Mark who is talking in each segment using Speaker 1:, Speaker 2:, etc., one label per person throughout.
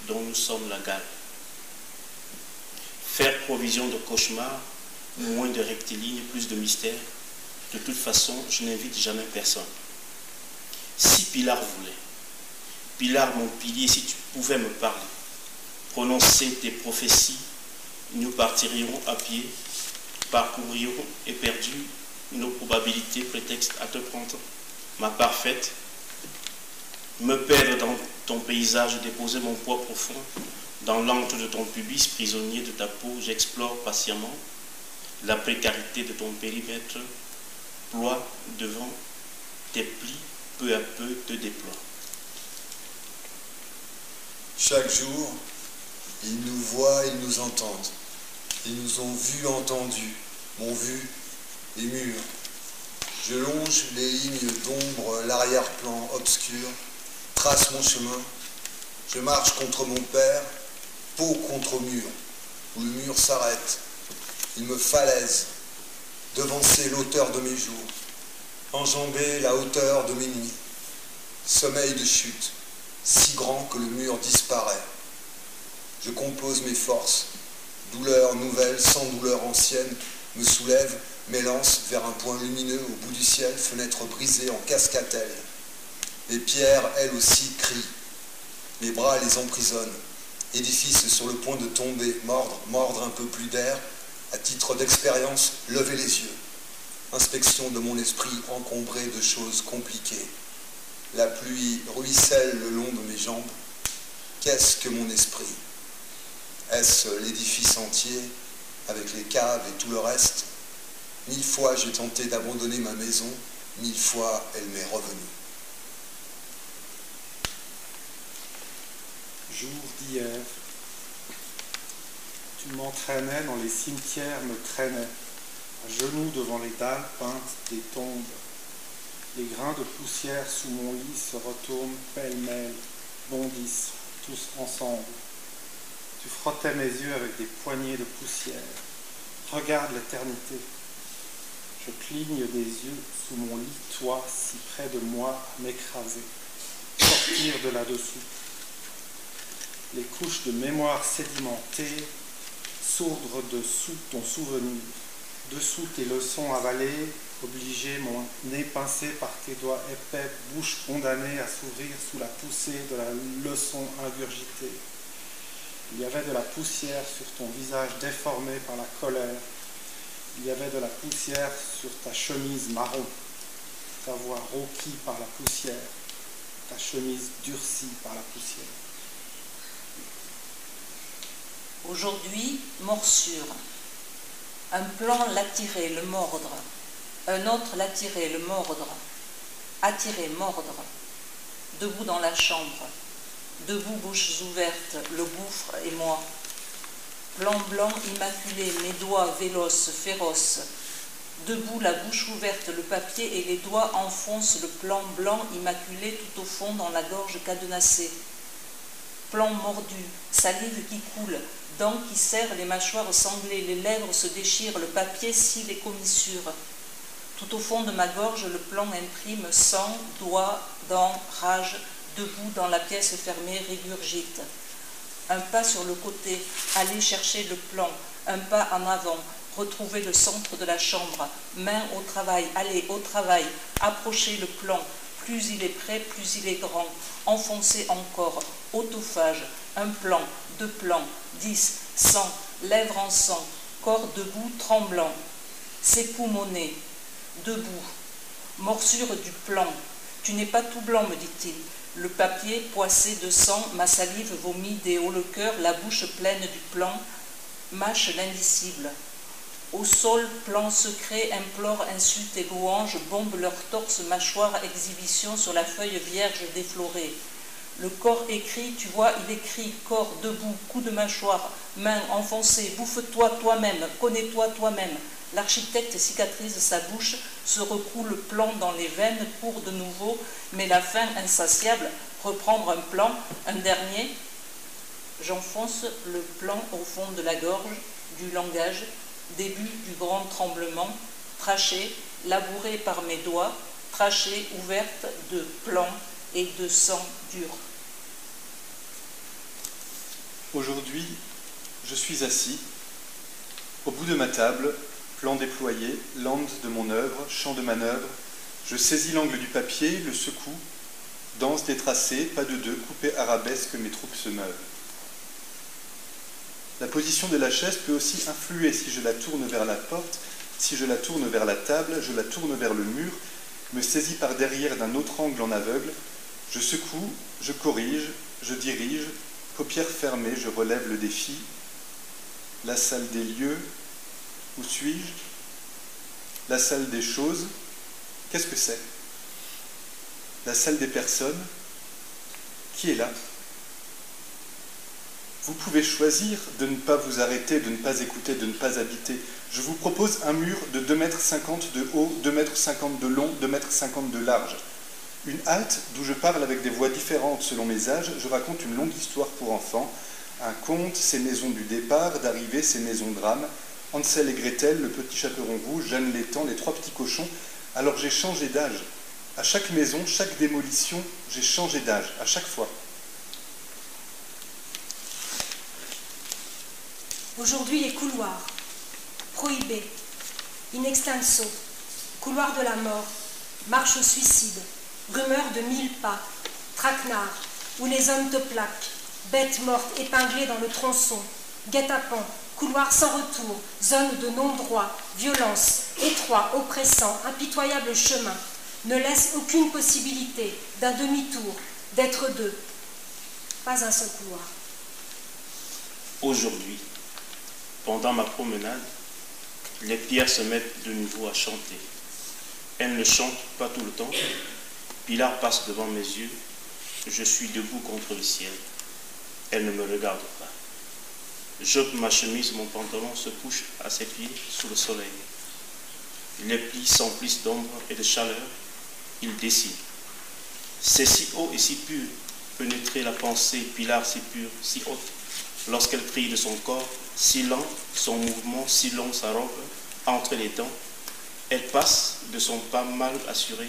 Speaker 1: dont nous sommes la gale. Faire provision de cauchemars, moins de rectilignes, plus de mystères. De toute façon, je n'invite jamais personne. Si Pilar voulait, Pilar mon pilier, si tu pouvais me parler, prononcer tes prophéties, nous partirions à pied, parcourrions éperdus nos probabilités, prétexte à te prendre, ma parfaite, me perdre dans ton paysage, déposer mon poids profond, dans l'antre de ton pubis, prisonnier de ta peau, j'explore patiemment la précarité de ton périmètre, ploie devant tes plis, peu à peu te déploie.
Speaker 2: Chaque jour, ils nous voient, ils nous entendent. Ils nous ont vus, entendus, m'ont vu, les murs. Je longe les lignes d'ombre, l'arrière-plan obscur, trace mon chemin. Je marche contre mon père, peau contre mur, où le mur s'arrête. Il me falaise, devancer l'auteur de mes jours, enjamber la hauteur de mes nuits. Sommeil de chute, si grand que le mur disparaît. Je compose mes forces, douleur nouvelle sans douleur ancienne, me soulève, m'élance vers un point lumineux au bout du ciel, fenêtre brisée en cascatelle. Les pierres, elles aussi, crient. Mes bras les emprisonnent. Édifice sur le point de tomber, mordre un peu plus d'air. À titre d'expérience, lever les yeux. Inspection de mon esprit encombré de choses compliquées. La pluie ruisselle le long de mes jambes. Qu'est-ce que mon esprit? Est-ce l'édifice entier, avec les caves et tout le reste? 1000 fois j'ai tenté d'abandonner ma maison, 1000 fois elle m'est revenue.
Speaker 3: Jour d'hier, tu m'entraînais dans les cimetières, me traînais, à genoux devant les dalles peintes des tombes. Les grains de poussière sous mon lit se retournent pêle-mêle, bondissent, tous ensemble. Tu frottais mes yeux avec des poignées de poussière. Regarde l'éternité. Je cligne des yeux sous mon lit, toi, si près de moi, à m'écraser. Sortir de là-dessous. Les couches de mémoire sédimentées, sourdre dessous ton souvenir, dessous tes leçons avalées, obligé mon nez pincé par tes doigts épais, bouche condamnée à s'ouvrir sous la poussée de la leçon ingurgitée. Il y avait de la poussière sur ton visage déformé par la colère. Il y avait de la poussière sur ta chemise marron, ta voix rauquie par la poussière, ta chemise durcie par la poussière.
Speaker 4: Aujourd'hui, morsure. Un plan l'attirer, le mordre. Un autre l'attirer, le mordre. Attirer, mordre. Debout dans la chambre. Debout, bouches ouvertes, le gouffre et moi. Plan blanc immaculé, mes doigts véloces, féroces. Debout, la bouche ouverte, le papier et les doigts enfoncent le plan blanc immaculé tout au fond dans la gorge cadenassée. Plan mordu, salive qui coule, dents qui serrent les mâchoires sanglées, les lèvres se déchirent, le papier scie les commissures. Tout au fond de ma gorge, le plan imprime sang, doigts, dents, rage, debout dans la pièce fermée, régurgite. Un pas sur le côté, aller chercher le plan, un pas en avant, retrouver le centre de la chambre, main au travail, aller au travail, approcher le plan, plus il est près, plus il est grand, enfoncer encore, autophage, un plan, 2 plans, 10, 100, lèvres en sang, corps debout, tremblant, s'époumoner, debout, morsure du plan, tu n'es pas tout blanc, me dit-il. Le papier poissé de sang, ma salive vomit des hauts le cœur, la bouche pleine du plan, mâche l'indicible. Au sol, plan secret, implore, insulte et louange, bombe leur torse, mâchoire, exhibition sur la feuille vierge déflorée. Le corps écrit, tu vois, il écrit, corps debout, coup de mâchoire, main enfoncée, bouffe-toi toi-même, connais-toi toi-même. L'architecte cicatrise sa bouche, se recoue le plan dans les veines, court de nouveau, mais la faim insatiable, reprendre un plan, un dernier. J'enfonce le plan au fond de la gorge, du langage, début du grand tremblement, trachée, labourée par mes doigts, trachée ouverte de plans et de sang dur.
Speaker 5: Aujourd'hui, je suis assis, au bout de ma table, plan déployé, lande de mon œuvre, champ de manœuvre, je saisis l'angle du papier, le secoue, danse des tracés, pas de deux, coupé arabesque, mes troupes se meuvent. La position de la chaise peut aussi influer si je la tourne vers la porte, si je la tourne vers la table, je la tourne vers le mur, me saisis par derrière d'un autre angle en aveugle, je secoue, je corrige, je dirige, paupières fermées, je relève le défi. La salle des lieux, où suis-je? La salle des choses, qu'est-ce que c'est? La salle des personnes, qui est là? Vous pouvez choisir de ne pas vous arrêter, de ne pas écouter, de ne pas habiter. Je vous propose un mur de 2,50 m de haut, 2,50 m de long, 2,50 m de large. Une halte d'où je parle avec des voix différentes selon mes âges. Je raconte une longue histoire pour enfants. Un conte, ces maisons du départ, d'arrivée, ces maisons drame. Hansel et Gretel, le petit chaperon rouge, Jeanne l'étang, les trois petits cochons. Alors j'ai changé d'âge. À chaque maison, chaque démolition, j'ai changé d'âge, à chaque fois.
Speaker 6: Aujourd'hui, les couloirs, prohibés, in extenso, couloir de la mort, marche au suicide, rumeur de 1000 pas, traquenard, où les hommes te plaquent, bêtes mortes épinglées dans le tronçon, guet-apens, couloir sans retour, zone de non-droit, violence, étroit, oppressant, impitoyable chemin, ne laisse aucune possibilité d'un demi-tour, d'être deux. Pas un seul couloir.
Speaker 1: Aujourd'hui, pendant ma promenade, les pierres se mettent de nouveau à chanter. Elles ne chantent pas tout le temps. Pilar passe devant mes yeux. Je suis debout contre le ciel. Elle ne me regarde pas. J'ôte ma chemise, mon pantalon se couche à ses pieds sous le soleil. Les plis s'emplissent d'ombre et de chaleur. Il dessine. C'est si haut et si pur, pénétrer la pensée, Pilar si pure, si haute. Lorsqu'elle crie de son corps, si lent son mouvement, si long sa robe, entre les dents, elle passe de son pas mal assuré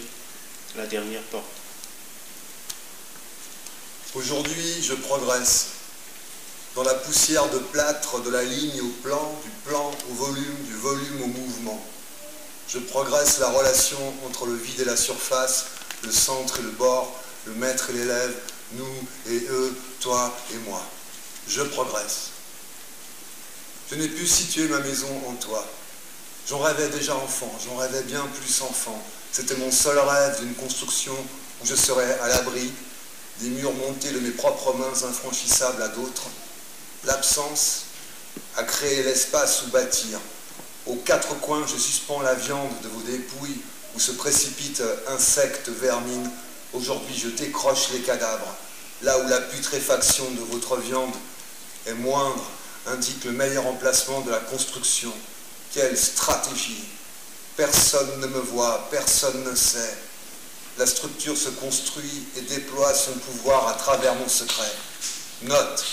Speaker 1: la dernière porte.
Speaker 2: Aujourd'hui, je progresse. Dans la poussière de plâtre, de la ligne au plan, du plan au volume, du volume au mouvement. Je progresse la relation entre le vide et la surface, le centre et le bord, le maître et l'élève, nous et eux, toi et moi. Je progresse. Je n'ai pu situer ma maison en toi. J'en rêvais déjà enfant, j'en rêvais bien plus enfant. C'était mon seul rêve d'une construction où je serais à l'abri des murs montés de mes propres mains infranchissables à d'autres. L'absence a créé l'espace où bâtir. Aux quatre coins, je suspends la viande de vos dépouilles où se précipitent insectes, vermines. Aujourd'hui, je décroche les cadavres. Là où la putréfaction de votre viande est moindre, indique le meilleur emplacement de la construction. Quelle stratégie! Personne ne me voit, personne ne sait. La structure se construit et déploie son pouvoir à travers mon secret. Note,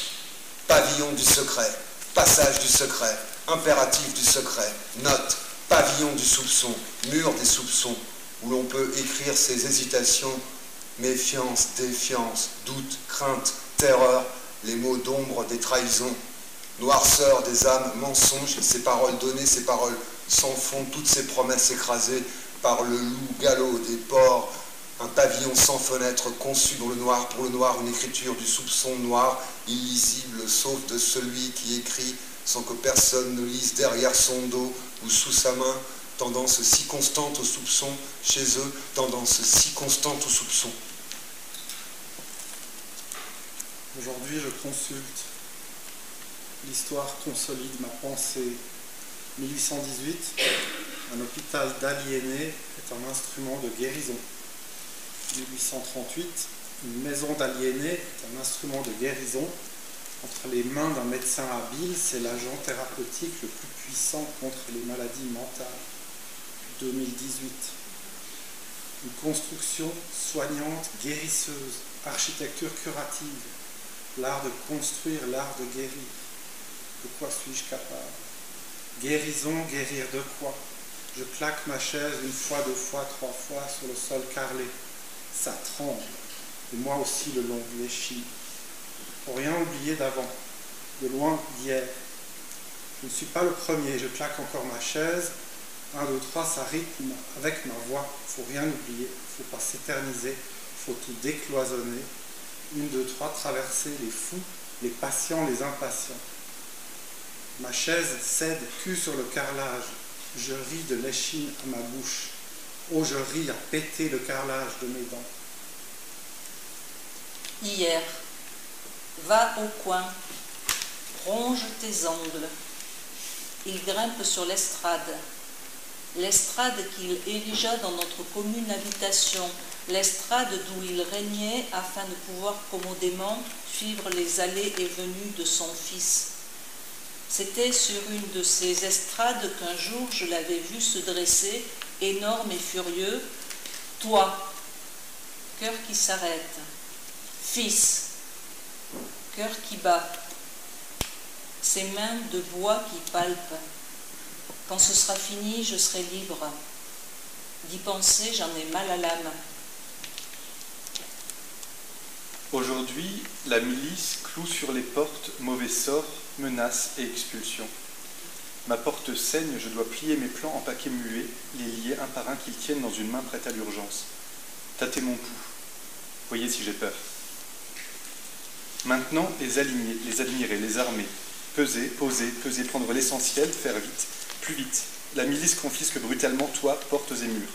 Speaker 2: pavillon du secret, passage du secret, impératif du secret. Note, pavillon du soupçon, mur des soupçons, où l'on peut écrire ses hésitations, méfiance, défiance, doute, crainte, terreur, les mots d'ombre des trahisons, noirceur des âmes, mensonges, ces paroles données, ces paroles sans fond, toutes ces promesses écrasées par le loup galop des porcs, un pavillon sans fenêtre conçu dans le noir, pour le noir, une écriture du soupçon noir, illisible, sauf de celui qui écrit sans que personne ne lise derrière son dos ou sous sa main, tendance si constante au soupçon, chez eux, tendance si constante au soupçon.
Speaker 3: Aujourd'hui, je consulte. L'histoire consolide ma pensée. 1818, un hôpital d'aliénés est un instrument de guérison. 1838, une maison d'aliénés est un instrument de guérison. Entre les mains d'un médecin habile, c'est l'agent thérapeutique le plus puissant contre les maladies mentales. 2018, une construction soignante, guérisseuse, architecture curative, l'art de construire, l'art de guérir. De quoi suis-je capable? Guérison, guérir de quoi? Je claque ma chaise une fois, deux fois, trois fois sur le sol carrelé. Ça tremble, et moi aussi le long fléchi. Pour rien oublier d'avant. de loin d'hier. Je ne suis pas le premier, je claque encore ma chaise. 1, 2, 3, ça rythme avec ma voix. Faut rien oublier, faut pas s'éterniser, faut tout décloisonner. 1, 2, 3, traverser les fous, les patients, les impatients. Ma chaise cède cul sur le carrelage. Je ris de l'échine à ma bouche. Oh, je ris à péter le carrelage de mes dents.
Speaker 4: Hier, va au coin, ronge tes ongles. Il grimpe sur l'estrade qu'il érigea dans notre commune habitation, l'estrade d'où il régnait afin de pouvoir commodément suivre les allées et venues de son fils. C'était sur une de ces estrades qu'un jour je l'avais vu se dresser, énorme et furieux. Toi, cœur qui s'arrête, fils, cœur qui bat, ses mains de bois qui palpent. Quand ce sera fini, je serai libre. D'y penser, j'en ai mal à l'âme.
Speaker 5: Aujourd'hui, la milice cloue sur les portes mauvais sort, menaces et expulsions. Ma porte saigne, je dois plier mes plans en paquets muets, les lier un par un qu'ils tiennent dans une main prête à l'urgence. Tâtez mon pouls. Voyez si j'ai peur. Maintenant, les aligner, les admirer, les armer. Peser, poser, peser, prendre l'essentiel, faire vite, plus vite. La milice confisque brutalement toits, portes et murs.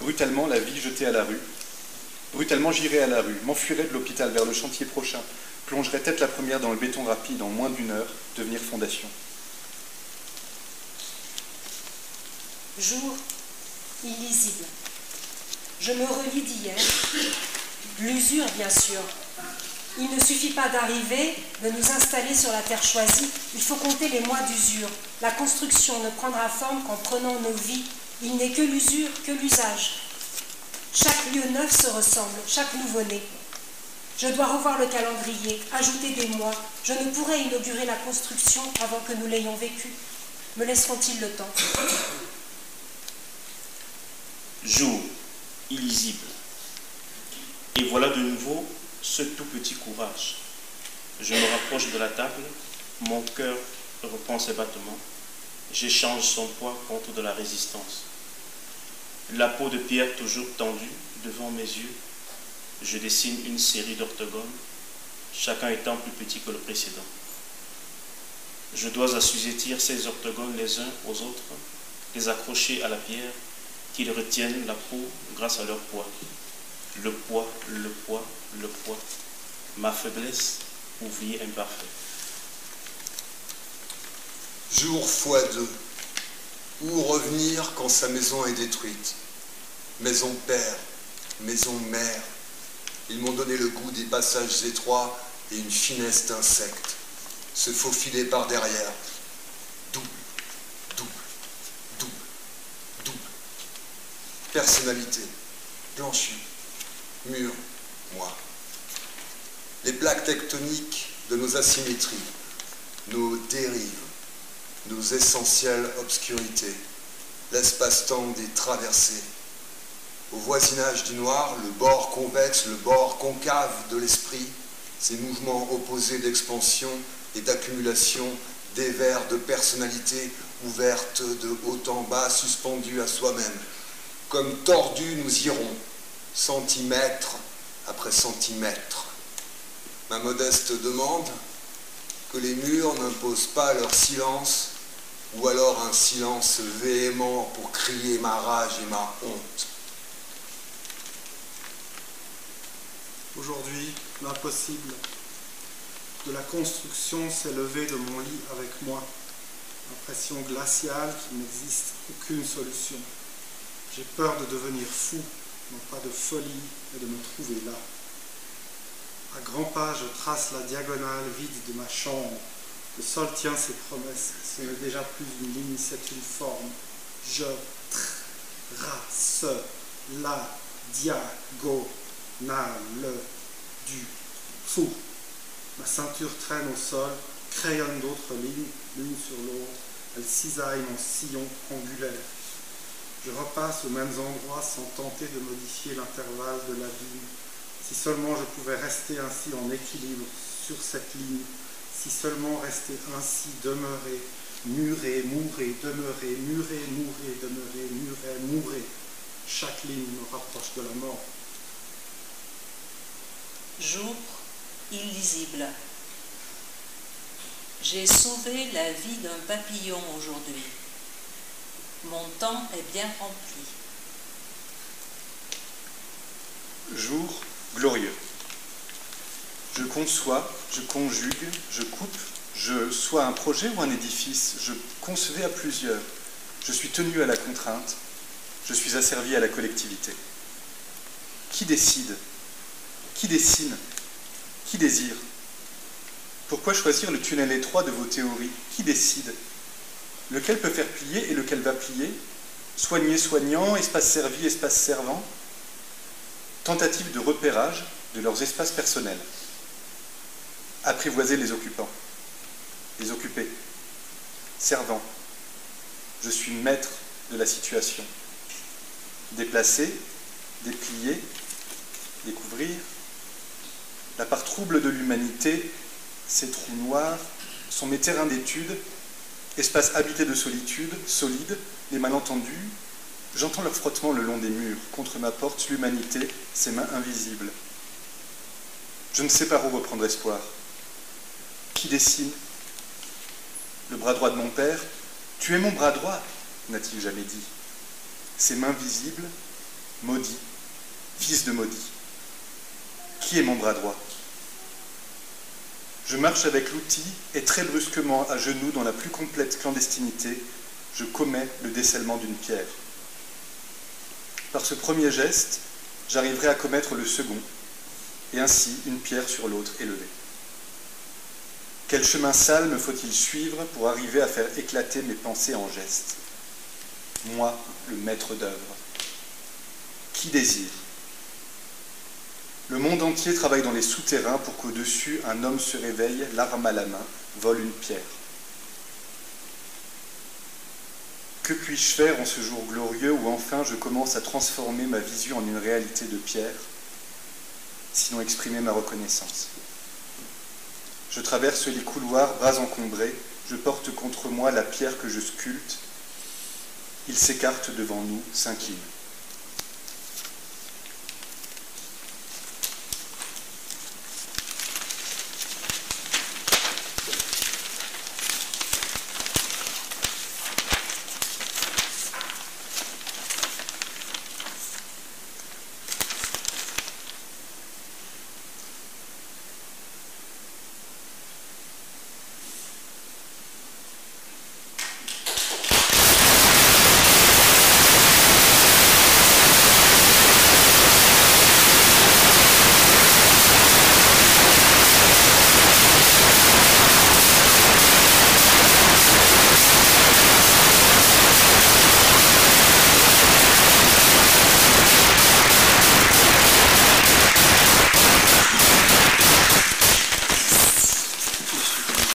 Speaker 5: Brutalement, la vie jetée à la rue. Brutalement, j'irai à la rue, m'enfuirai de l'hôpital vers le chantier prochain, plongerai tête la première dans le béton rapide en moins d'1 heure, devenir fondation.
Speaker 6: Jour illisible. Je me relis d'hier. L'usure, bien sûr. Il ne suffit pas d'arriver, de nous installer sur la terre choisie, il faut compter les mois d'usure. La construction ne prendra forme qu'en prenant nos vies. Il n'est que l'usure, que l'usage. Chaque lieu neuf se ressemble, chaque nouveau-né. Je dois revoir le calendrier, ajouter des mois. Je ne pourrai inaugurer la construction avant que nous l'ayons vécue. Me laisseront-ils le temps?
Speaker 1: Jour illisible. Et voilà de nouveau ce tout petit courage. Je me rapproche de la table, mon cœur reprend ses battements. J'échange son poids contre de la résistance. La peau de pierre toujours tendue devant mes yeux, je dessine une série d'orthogones, chacun étant plus petit que le précédent. Je dois assujettir ces orthogones les uns aux autres, les accrocher à la pierre, qu'ils retiennent la peau grâce à leur poids. Le poids, le poids, le poids. Ma faiblesse, ouvrier imparfait.
Speaker 2: Jour x2. Où revenir quand sa maison est détruite? Maison père, maison mère. Ils m'ont donné le goût des passages étroits et une finesse d'insectes. Se faufiler par derrière. Double, double, double, double. Personnalité, plancher, mur, moi. Les plaques tectoniques de nos asymétries, nos dérives, nos essentielles obscurités, l'espace-temps des traversées. Au voisinage du noir, le bord convexe, le bord concave de l'esprit, ces mouvements opposés d'expansion et d'accumulation, dévers de personnalité ouverte de haut en bas, suspendue à soi-même. Comme tordus, nous irons, centimètre après centimètre. Ma modeste demande, que les murs n'imposent pas leur silence, ou alors un silence véhément pour crier ma rage et ma honte.
Speaker 3: Aujourd'hui, l'impossible de la construction s'est levé de mon lit avec moi. Impression glaciale qu'il n'existe aucune solution. J'ai peur de devenir fou, non pas de folie, mais de me trouver là. À grands pas, je trace la diagonale vide de ma chambre. Le sol tient ses promesses. Ce n'est déjà plus une ligne, c'est une forme. Je trace la diagonale du fou. Ma ceinture traîne au sol, crayonne d'autres lignes, l'une sur l'autre. Elle cisaille mon sillon angulaire. Je repasse aux mêmes endroits sans tenter de modifier l'intervalle de l'abîme. Si seulement je pouvais rester ainsi en équilibre sur cette ligne, si seulement rester ainsi, demeurer, murer, mourir, demeurer, murer, mourir, demeurer, murer, mourir. Chaque ligne me rapproche de la mort.
Speaker 4: Jour illisible. J'ai sauvé la vie d'un papillon aujourd'hui. Mon temps est bien rempli.
Speaker 5: Jour glorieux. Je conçois, je conjugue, je coupe, je sois un projet ou un édifice, je concevais à plusieurs. Je suis tenu à la contrainte, je suis asservi à la collectivité. Qui décide? Qui dessine? Qui désire? Pourquoi choisir le tunnel étroit de vos théories? Qui décide? Lequel peut faire plier et lequel va plier? Soigner, soignant, espace servi, espace servant? Tentative de repérage de leurs espaces personnels. Apprivoiser les occupants, les occupés, servants. Je suis maître de la situation. Déplacer, déplier, découvrir. La part trouble de l'humanité, ces trous noirs, sont mes terrains d'étude, espaces habités de solitude, solides, les malentendus. J'entends leur frottement le long des murs. Contre ma porte, l'humanité, ses mains invisibles. Je ne sais par où reprendre espoir. Qui dessine? Le bras droit de mon père. Tu es mon bras droit, n'a-t-il jamais dit. Ses mains visibles, maudit, fils de maudit. Qui est mon bras droit? Je marche avec l'outil et très brusquement, à genoux, dans la plus complète clandestinité, je commets le décèlement d'une pierre. Par ce premier geste, j'arriverai à commettre le second, et ainsi une pierre sur l'autre élevée. Quel chemin sale me faut-il suivre pour arriver à faire éclater mes pensées en gestes? Moi, le maître d'œuvre. Qui désire? Le monde entier travaille dans les souterrains pour qu'au-dessus, un homme se réveille, l'arme à la main, vole une pierre. Que puis-je faire en ce jour glorieux où enfin je commence à transformer ma vision en une réalité de pierre, sinon exprimer ma reconnaissance? Je traverse les couloirs, bras encombrés, je porte contre moi la pierre que je sculpte. Il s'écarte devant nous, s'incline.